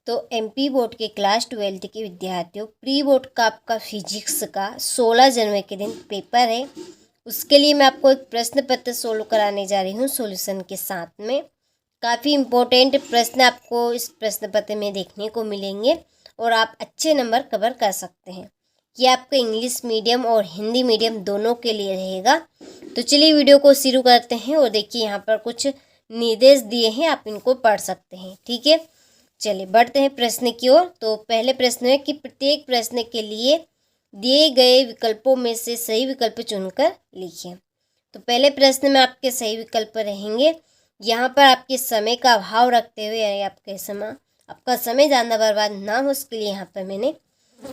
तो MP board के class 12th के विद्यार्थियों, प्री बोर्ड का आपका फिजिक्स का 16 जनवरी के दिन पेपर है। उसके लिए मैं आपको एक प्रश्न पत्र सोल्व कराने जा रही हूँ सॉल्यूशन के साथ में। काफ़ी इम्पोर्टेंट प्रश्न आपको इस प्रश्न पत्र में देखने को मिलेंगे और आप अच्छे नंबर कवर कर सकते हैं। ये आपका इंग्लिश मीडियम और हिंदी मीडियम दोनों के लिए रहेगा। तो चलिए वीडियो को शुरू करते हैं और देखिए यहाँ पर कुछ निर्देश दिए हैं, आप इनको पढ़ सकते हैं। ठीक है, चलिए बढ़ते हैं प्रश्न की ओर। तो पहले प्रश्न है कि प्रत्येक प्रश्न के लिए दिए गए विकल्पों में से सही विकल्प चुनकर लिखिए। तो पहले प्रश्न में आपके सही विकल्प रहेंगे, यहाँ पर आपके समय का अभाव रखते हुए यानी आपका समय ज़्यादा बर्बाद ना हो, उसके लिए यहाँ पर मैंने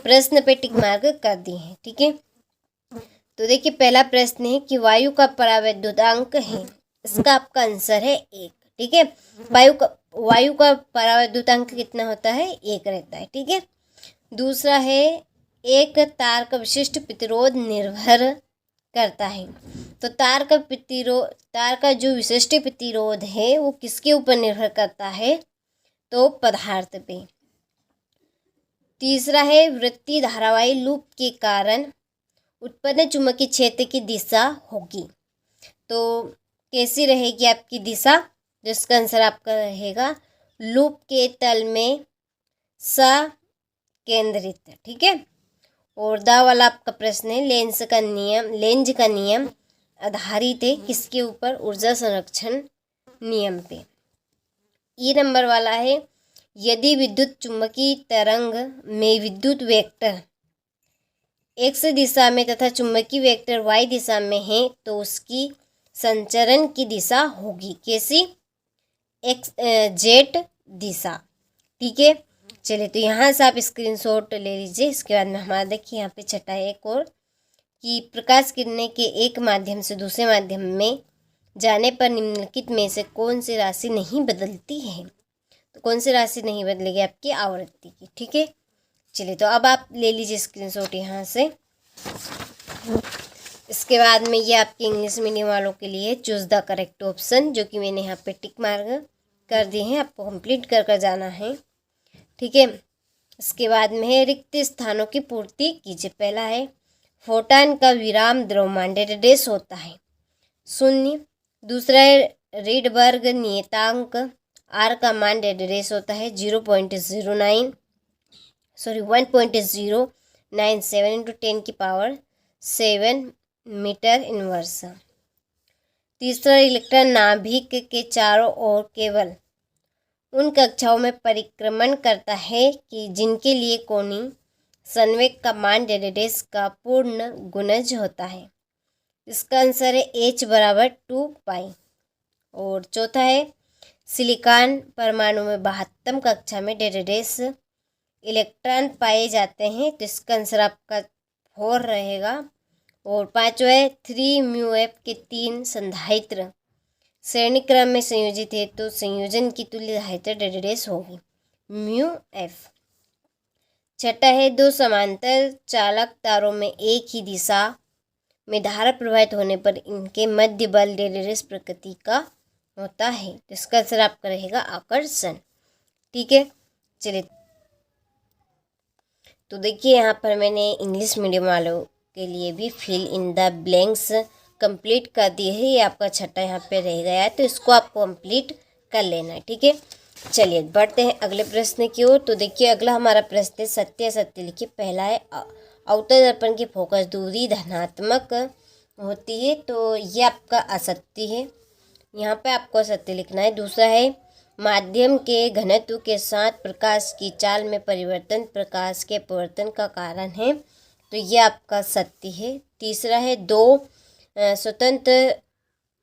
प्रश्न पे टिक मार्क कर दिए हैं। ठीक है, तो देखिए पहला प्रश्न है कि वायु का परावैद्युतांक है, इसका आपका आंसर है 1। ठीक है, वायु का परावैद्युतांक कितना होता है? 1 रहता है। ठीक है, दूसरा है एक तार का विशिष्ट प्रतिरोध निर्भर करता है। तो तार का जो विशिष्ट प्रतिरोध है वो किसके ऊपर निर्भर करता है? तो पदार्थ पे। तीसरा है वृत्तीय धारावाही लूप के कारण उत्पन्न चुंबकीय क्षेत्र की दिशा होगी। तो कैसी रहेगी आपकी दिशा? जिसका आंसर आपका रहेगा लूप के तल में सकेंद्रित। ठीक है, और दा वाला आपका प्रश्न है लेंज का नियम आधारित है किसके ऊपर? ऊर्जा संरक्षण नियम पे। ई नंबर वाला है यदि विद्युत चुंबकीय तरंग में विद्युत वेक्टर एक्स दिशा में तथा चुंबकीय वेक्टर वाई दिशा में है तो उसकी संचरण की दिशा होगी कैसी? जेट दिशा। ठीक है, चलिए तो यहाँ से आप स्क्रीनशॉट ले लीजिए। इसके बाद में हमारा देखिए यहाँ पे छठा है एक और कि प्रकाश किरणें के एक माध्यम से दूसरे माध्यम में जाने पर निम्नलिखित में से कौन सी राशि नहीं बदलती है? तो कौन सी राशि नहीं बदलेगी? आपकी आवृत्ति की। ठीक है, चलिए तो अब आप ले लीजिए स्क्रीनशॉट यहाँ से। इसके बाद में ये आपके इंग्लिश मीडियम वालों के लिए चूज द करेक्ट ऑप्शन, जो कि मैंने यहाँ पे टिक मार्क कर दिए हैं, आपको कंप्लीट कर जाना है। ठीक है, इसके बाद में है रिक्त स्थानों की पूर्ति कीजिए। पहला है फोटॉन का विराम द्रव्यमान डेश होता है 0। दूसरा है रीडबर्ग नियतांक आर का मान डेश होता है 1.097 इंटू 10 की पावर 7 मीटर इनवर्स। तीसरा इलेक्ट्रॉन नाभिक के चारों ओर केवल उन कक्षाओं में परिक्रमण करता है कि जिनके लिए कोणीय संवेग का मान डेश का पूर्ण गुणज होता है। इसका आंसर है H बराबर 2 पाई। और चौथा है सिलिकॉन परमाणु में 72 कक्षा में डेश इलेक्ट्रॉन पाए जाते हैं, तो इसका आंसर आपका 4 रहेगा। और पांचवा है 3 μF के 3 संधारित्र श्रेणी क्रम में संयोजित है तो संयोजन की तुल्य धारिता डेश होगी μF। छठा है 2 समांतर चालक तारों में एक ही दिशा में धारा प्रवाहित होने पर इनके मध्य बल डेश प्रकृति का होता है, तो इसका आंसर आपका रहेगा आकर्षण। ठीक है, चलिए तो देखिए यहाँ पर मैंने इंग्लिश मीडियम वालों के लिए भी fill in the blanks complete कर दिए है। ये आपका छठा यहाँ पे रह गया है, तो इसको आपको कंप्लीट कर लेना है। ठीक है, चलिए बढ़ते हैं अगले प्रश्न की ओर। तो देखिए अगला हमारा प्रश्न है सत्य असत्य लिखिए। पहला है अवतल दर्पण की फोकस दूरी धनात्मक होती है, तो ये आपका असत्य है, यहाँ पे आपको असत्य लिखना है। दूसरा है माध्यम के घनत्व के साथ प्रकाश की चाल में परिवर्तन प्रकाश के अपवर्तन का कारण है, तो ये आपका सत्य है। तीसरा है 2 स्वतंत्र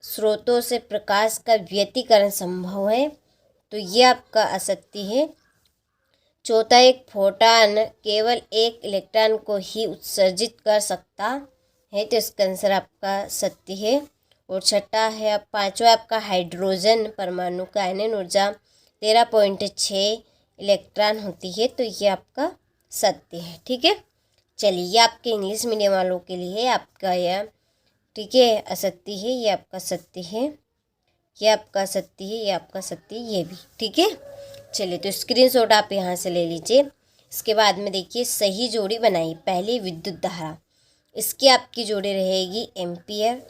स्रोतों से प्रकाश का व्यतिकरण संभव है, तो ये आपका असत्य है। चौथा एक फोटॉन केवल एक इलेक्ट्रॉन को ही उत्सर्जित कर सकता है, तो इसका आंसर आपका सत्य है। और छठा है पांचवा आपका हाइड्रोजन परमाणु का आयनन ऊर्जा 13.6 इलेक्ट्रॉन होती है, तो ये आपका सत्य है। ठीक है, चलिए ये आपके इंग्लिश मीडियम वालों के लिए आपका यह ठीक है असत्य है, ये आपका सत्य है, ये आपका सत्य है, ये आपका सत्य, ये भी ठीक है। चलिए तो स्क्रीनशॉट आप यहाँ से ले लीजिए। इसके बाद में देखिए सही जोड़ी बनाइए। पहली विद्युत धारा, इसकी आपकी जोड़ी रहेगी एम्पियर।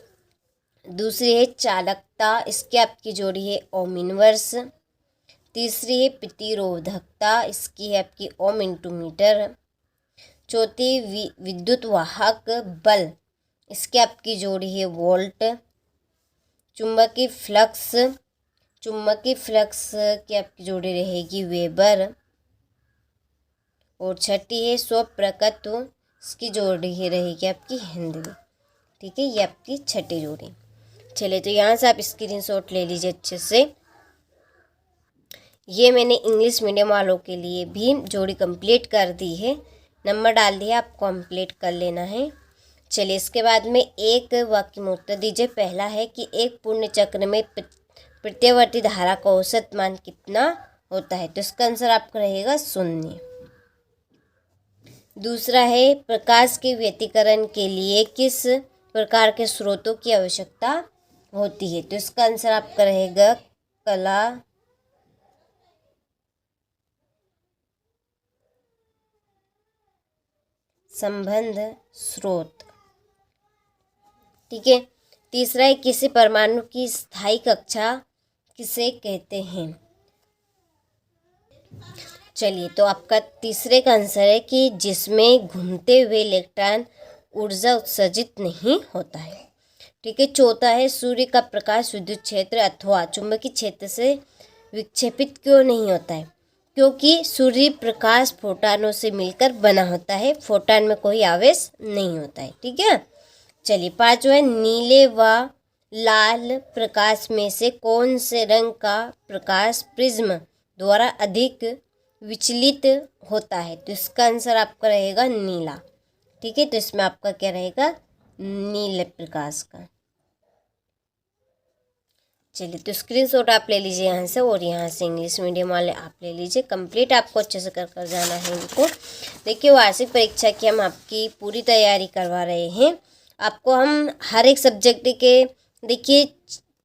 दूसरी है चालकता, इसकी आपकी जोड़ी है ओम इनवर्स। तीसरी है प्रतिरोधकता, इसकी है आपकी ओम इंटू मीटर। चौथी विद्युत वाहक बल, इसकी आपकी जोड़ी है वोल्ट। चुंबकीय फ्लक्स, चुंबकीय फ्लक्स की आपकी जोड़ी रहेगी वेबर। और छठी है स्वप्रकत्व, इसकी जोड़ी ही रहेगी आपकी हेनरी। ठीक है, ये आपकी छठी जोड़ी। चलिए तो यहाँ से आप स्क्रीनशॉट ले लीजिए अच्छे से। ये मैंने इंग्लिश मीडियम वालों के लिए भी जोड़ी कंप्लीट कर दी है, नंबर डाल दिया, आप कंप्लीट कर लेना है। चलिए इसके बाद में एक वाक्य में उत्तर दीजिए। पहला है कि एक पूर्ण चक्र में प्रत्यावर्ती धारा का औसत मान कितना होता है, तो इसका आंसर आपका रहेगा 0। दूसरा है प्रकाश के व्यतिकरण के लिए किस प्रकार के स्रोतों की आवश्यकता होती है, तो इसका आंसर आपका रहेगा कला संबंध स्रोत। ठीक है। तीसरा है किसी परमाणु की स्थायी कक्षा किसे कहते हैं। चलिए तो आपका तीसरे का आंसर है कि जिसमें घूमते हुए इलेक्ट्रॉन ऊर्जा उत्सर्जित नहीं होता है। ठीक है। चौथा है सूर्य का प्रकाश विद्युत क्षेत्र अथवा चुंबकीय क्षेत्र से विक्षेपित क्यों नहीं होता है, क्योंकि सूर्य प्रकाश फोटॉनों से मिलकर बना होता है, फोटॉन में कोई आवेश नहीं होता है। ठीक है। चलिए पांचवा है नीले व लाल प्रकाश में से कौन से रंग का प्रकाश प्रिज्म द्वारा अधिक विचलित होता है, तो इसका आंसर आपका रहेगा नीला। ठीक है, तो इसमें आपका क्या रहेगा नीले प्रकाश का। चलिए तो स्क्रीनशॉट आप ले लीजिए यहाँ से, और यहाँ से इंग्लिश मीडियम वाले आप ले लीजिए। कंप्लीट आपको अच्छे से कर जाना है इनको। देखिए वार्षिक परीक्षा की हम आपकी पूरी तैयारी करवा रहे हैं। आपको हम हर एक सब्जेक्ट के देखिए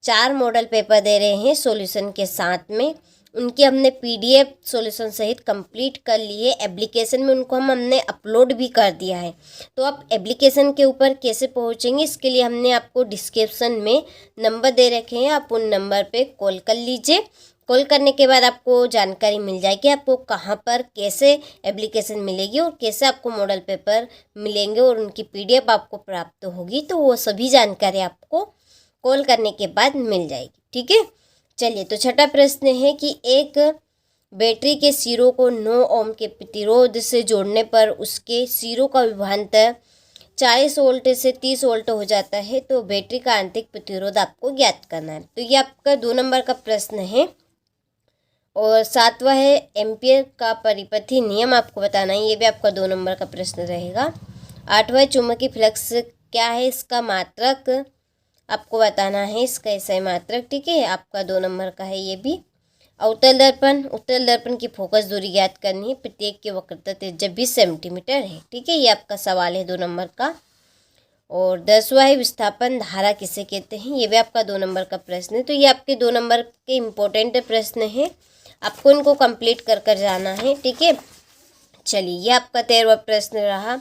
4 मॉडल पेपर दे रहे हैं सॉल्यूशन के साथ में। उनकी हमने PDF सॉल्यूशन सहित कंप्लीट कर लिए। एप्लीकेशन में उनको हमने अपलोड भी कर दिया है। तो आप एप्लीकेशन के ऊपर कैसे पहुंचेंगे, इसके लिए हमने आपको डिस्क्रिप्शन में नंबर दे रखे हैं, आप उन नंबर पे कॉल कर लीजिए। कॉल करने के बाद आपको जानकारी मिल जाएगी आपको कहाँ पर कैसे एप्लीकेशन मिलेगी और कैसे आपको मॉडल पेपर मिलेंगे और उनकी PDF आपको प्राप्त होगी। तो वो सभी जानकारी आपको कॉल करने के बाद मिल जाएगी। ठीक है। चलिए तो छठा प्रश्न है कि एक बैटरी के सिरों को 9 ओम के प्रतिरोध से जोड़ने पर उसके सिरों का विभवांतर 40 वोल्ट से 30 वोल्ट हो जाता है, तो बैटरी का आंतरिक प्रतिरोध आपको ज्ञात करना है। तो ये आपका 2 नंबर का प्रश्न है। और 7वां है एम्पियर का परिपथी नियम आपको बताना है, ये भी आपका 2 नंबर का प्रश्न रहेगा। 8वां चुंबकीय फ्लक्स क्या है, इसका मात्रक आपको बताना है, इसका ऐसा मात्रक। ठीक है, आपका 2 नंबर का है ये भी। उत्तल दर्पण की फोकस दूरी ज्ञात करनी है, प्रत्येक की वक्रता त्रिज्या 20 सेंटीमीटर है। ठीक है, ये आपका सवाल है 2 नंबर का। और 10वां है विस्थापन धारा किसे कहते हैं, ये भी आपका 2 नंबर का प्रश्न है। तो ये आपके 2 नंबर के इम्पोर्टेंट प्रश्न है, आपको इनको कंप्लीट कर जाना है। ठीक है। चलिए ये आपका 13वां प्रश्न रहा।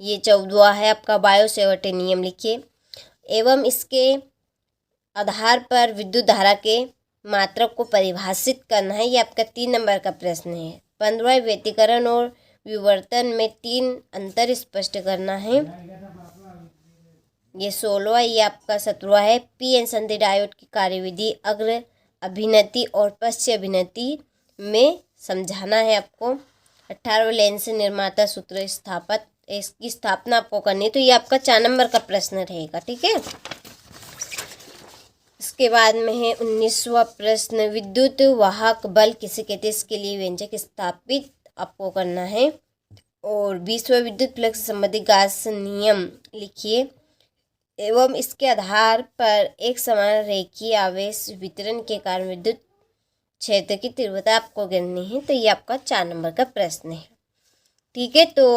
ये 14वां है आपका बायो सेवर्टे नियम लिखिए एवं इसके आधार पर विद्युत धारा के मात्रक को परिभाषित करना है, ये आपका 3 नंबर का प्रश्न है। 15वां व्यतिकरण और विवर्तन में 3 अंतर स्पष्ट करना है, ये 16वां। ये आपका 17वां है PN संधि डायोड की कार्यविधि अग्र अभिनति और पश्च अभिनति में समझाना है आपको। 18वां लेंस निर्माता सूत्र स्थापित, इसकी स्थापना आपको करनी है, तो ये आपका 4 नंबर का प्रश्न रहेगा। ठीक है। इसके बाद में है 19वां प्रश्न विद्युत वाहक बल किसे कहते हैं, इसके लिए व्यंजक स्थापित आपको करना है। और 20वां विद्युत फ्लक्स संबंधी गाउस नियम लिखिए एवं इसके आधार पर एक समान रेखीय आवेश वितरण के कारण विद्युत क्षेत्र की तीव्रता आपको गिननी है, तो ये आपका 4 नंबर का प्रश्न है। ठीक है। तो